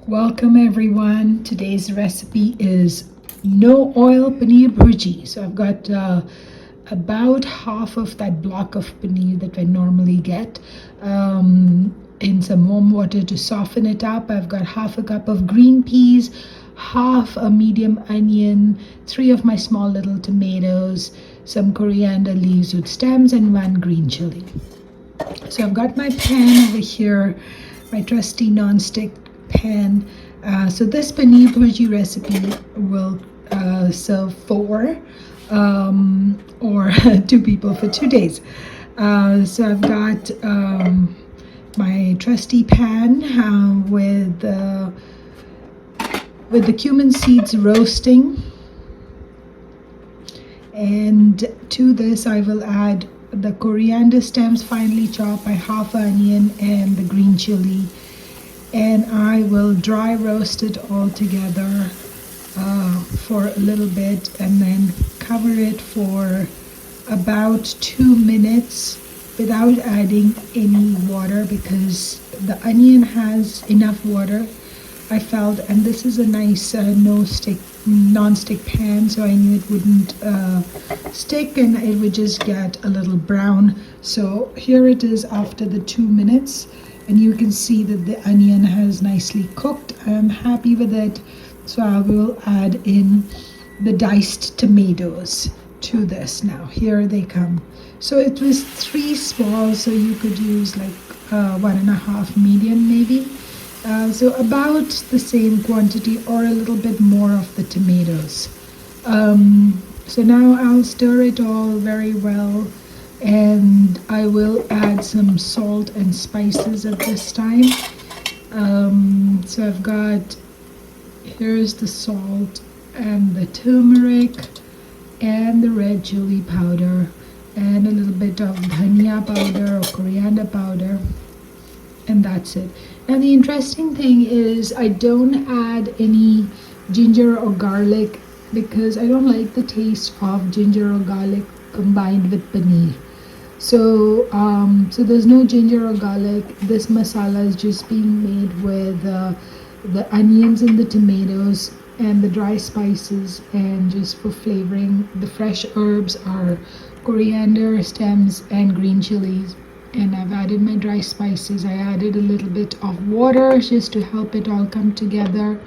Welcome everyone. Today's recipe is no oil paneer bhurji. So I've got about half of that block of paneer that I normally get in some warm water to soften it up. I've got half a cup of green peas, half a medium onion, 3 of my small little tomatoes, some coriander leaves with stems, and 1 green chili. So I've got my pan over here, my trusty non-stick pan. So this paneer bhurji recipe will serve 4 or 2 people for 2 days. So I've got my trusty pan with the cumin seeds roasting, and to this I will add the coriander stems finely chopped, by half onion, and the green chili, and I will dry roast it all together for a little bit, and then cover it for about 2 minutes without adding any water, because the onion has enough water, I felt, and this is a nice non-stick pan, so I knew it wouldn't stick and it would just get a little brown. So here it is after the 2 minutes, and you can see that the onion has nicely cooked. I'm happy with it, so I will add in the diced tomatoes to this. Now here they come. So it was 3 small, so you could use like 1.5 medium maybe. So about the same quantity or a little bit more of the tomatoes. So now I'll stir it all very well, and I will add some salt and spices at this time. So I've got, here's the salt and the turmeric and the red chili powder and a little bit of dhania powder or coriander powder, and that's it. Now the interesting thing is I don't add any ginger or garlic, because I don't like the taste of ginger or garlic combined with paneer. So so there's no ginger or garlic. This masala is just being made with the onions and the tomatoes and the dry spices, and just for flavoring, the fresh herbs are coriander stems and green chilies. And I've added my dry spices. I added a little bit of water just to help it all come together.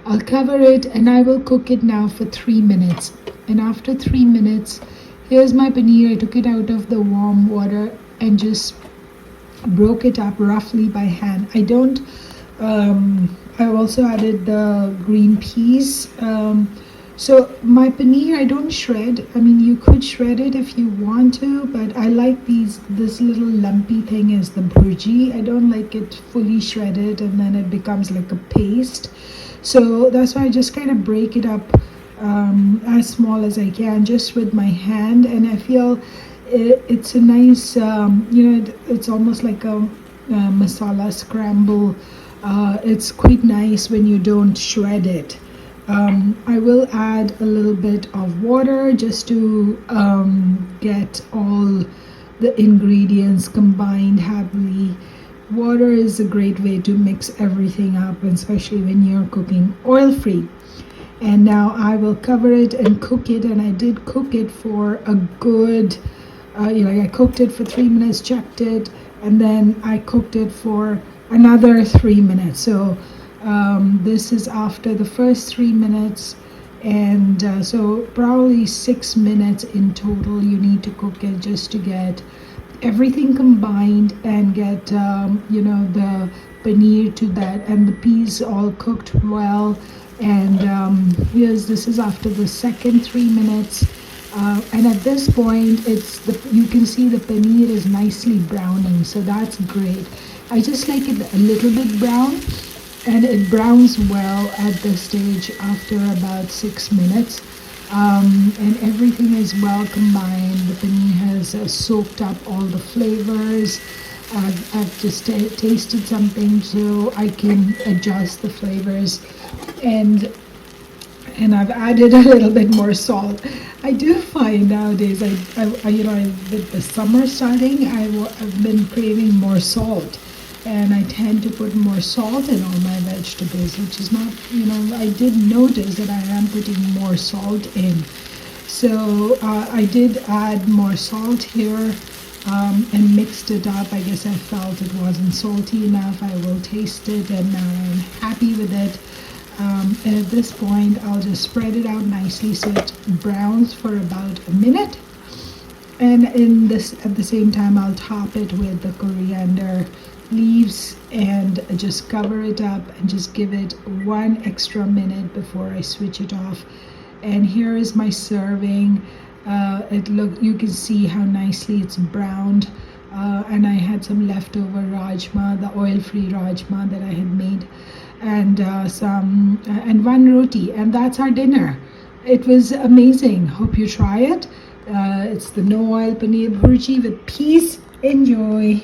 I'll cover it and I will cook it now for 3 minutes. And after 3 minutes, here's my paneer. I took it out of the warm water and just broke it up roughly by hand. I also added the green peas. So my paneer I don't shred. I mean, you could shred it if you want to, but I like this little lumpy thing as the bhurji. I don't like it fully shredded and then it becomes like a paste. So that's why I just kind of break it up as small as I can, just with my hand, and I feel it's a nice, it's almost like a masala scramble. It's quite nice when you don't shred it. I will add a little bit of water just to get all the ingredients combined happily. Water is a great way to mix everything up, especially when you're cooking oil-free. And now I will cover it and cook it, and I did cook it for a good, I cooked it for 3 minutes, checked it, and then I cooked it for another 3 minutes. So this is after the first 3 minutes, and so probably 6 minutes in total you need to cook it, just to get everything combined and get the paneer to that, and the peas all cooked well. And this is after the second 3 minutes, and at this point you can see the paneer is nicely browning, so that's great. I just like it a little bit brown, and it browns well at this stage after about 6 minutes, and everything is well combined. The paneer has soaked up all the flavors. I've just tasted something so I can adjust the flavors, and I've added a little bit more salt. I do find nowadays, with the summer starting, I've been craving more salt, and I tend to put more salt in all my vegetables, which is not, I did notice that I am putting more salt in. So I did add more salt here and mixed it up. I guess I felt it wasn't salty enough. I will taste it, and now I'm happy with it. And at this point, I'll just spread it out nicely so it browns for about a minute. And at the same time, I'll top it with the coriander leaves and just cover it up and just give it 1 extra minute before I switch it off. And here is my serving. You can see how nicely it's browned. And I had some leftover rajma, the oil-free rajma that I had made, and and 1 roti, and that's our dinner. It was amazing. Hope you try it. It's the no oil paneer bhurji with peas. Enjoy.